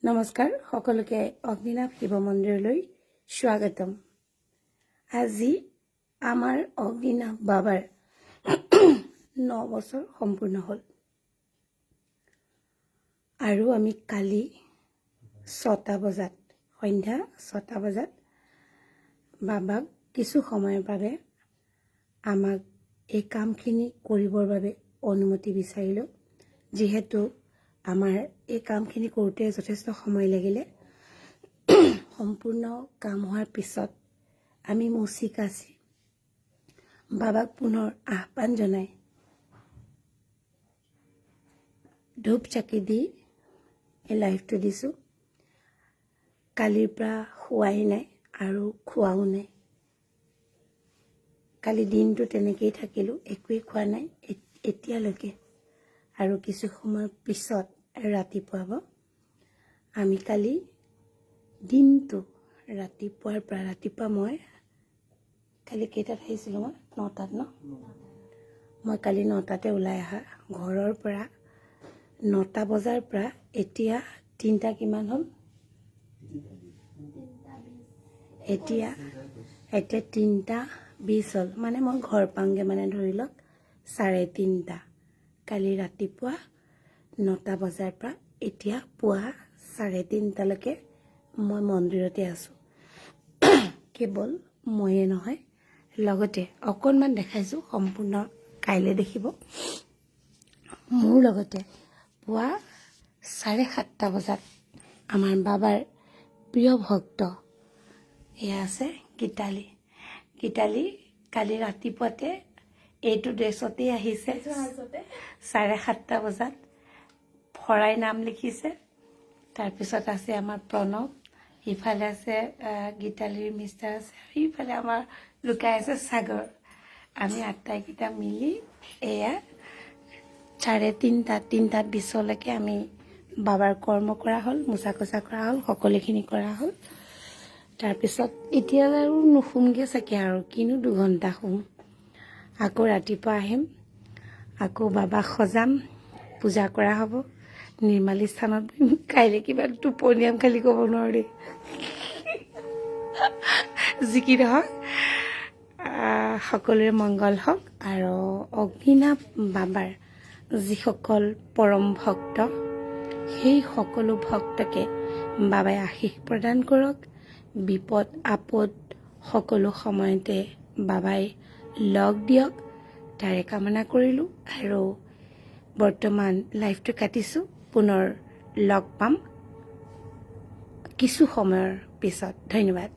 নমস্কাৰ সকলোকে অগ্নিনাভ শিৱ মন্দিৰলৈ স্বাগতম। আজি আমাৰ অগ্নিনাভ বাবাৰ 9 বছৰ সম্পূৰ্ণ হ'ল আৰু আমি কালি 6টা বজাত সন্ধ্যা 6টা বজাত বাবাক কিছু সময়ৰ বাবে আমাক এই কামখিনি কৰিবৰ বাবে অনুমতি বিচাৰিলোঁ। যিহেতু আমাৰ এই কামখিনি কৰোঁতে যথেষ্ট সময় লাগিলে, সম্পূৰ্ণ কাম হোৱাৰ পিছত আমি মুচি কাচি বাবাক পুনৰ আহ্বান জনাই ধূপ চাকি দি এই লাইভটো দিছোঁ। কালিৰ পৰা খোৱাই নাই আৰু খোৱাও নাই। কালি দিনটো তেনেকেই থাকিলোঁ, একোৱেই খোৱা নাই এতিয়ালৈকে। আৰু কিছু সময়ৰ পিছত ৰাতিপুৱা আমি কালি দিনটো ৰাতিপুৱা মই কালি কেইটাত আহিছিলোঁ? মই 9টাত মই কালি 9টাতে ওলাই অহা ঘৰৰ পৰা। 9টা বজাৰ পৰা এতিয়া 3টা কিমান হ'ল? এতিয়া 3:20 হ'ল। মানে মই ঘৰ পাওঁগৈ, মানে ধৰি লওক 3:30। কালি ৰাতিপুৱা 9টা বজাৰ পৰা এতিয়া পুৱা 3:30লৈকে মই মন্দিৰতে আছোঁ। কেৱল ময়ে নহয়, লগতে অকণমান দেখাইছোঁ, সম্পূৰ্ণ কাইলৈ দেখিব। মোৰ লগতে পুৱা 7:30 বজাত আমাৰ বাবাৰ প্ৰিয় ভক্ত এয়া আছে গীতালি কালি ৰাতিপুৱাতে এইটো ড্ৰেছতেই আহিছে। 7:30 বজাত ভৰাই নাম লিখিছে। তাৰপিছত আছে আমাৰ প্ৰণৱ, ইফালে আছে গীতালিৰ মিষ্টাৰ আছে, ইফালে আমাৰ লুকাই আছে সাগৰ। আমি আটাইকেইটা মিলি এয়া 3:20লৈকে আমি বাবাৰ কৰ্ম কৰা হ'ল, মোচা কোচা কৰা হ'ল, সকলোখিনি কৰা হ'ল। তাৰপিছত এতিয়া আৰু নুশুমগৈ চাগে, আৰু কিনো 2 ঘণ্টা শুম। আকৌ ৰাতিপুৱা আহিম, আকৌ বাবাক সজাম, পূজা কৰা হ'ব নিৰ্মালী স্থানত। কাইলৈ কিবা টোপনিয়াম, খালি ক'ব নোৱাৰোঁ দেই। যি কি নহওক, সকলোৰে মংগল হওক। আৰু অগ্নিনাভ বাবাৰ যিসকল পৰম ভক্ত, সেই সকলো ভক্তকে বাবাই আশীষ প্ৰদান কৰক। বিপদ আপদ সকলো সময়তে বাবাই লগ দিয়ক, তাৰে কামনা কৰিলোঁ। আৰু বৰ্তমান লাইভটো কাটিছোঁ, পুনৰ লগ পাম কিছু সময়ৰ পিছত। ধন্যবাদ।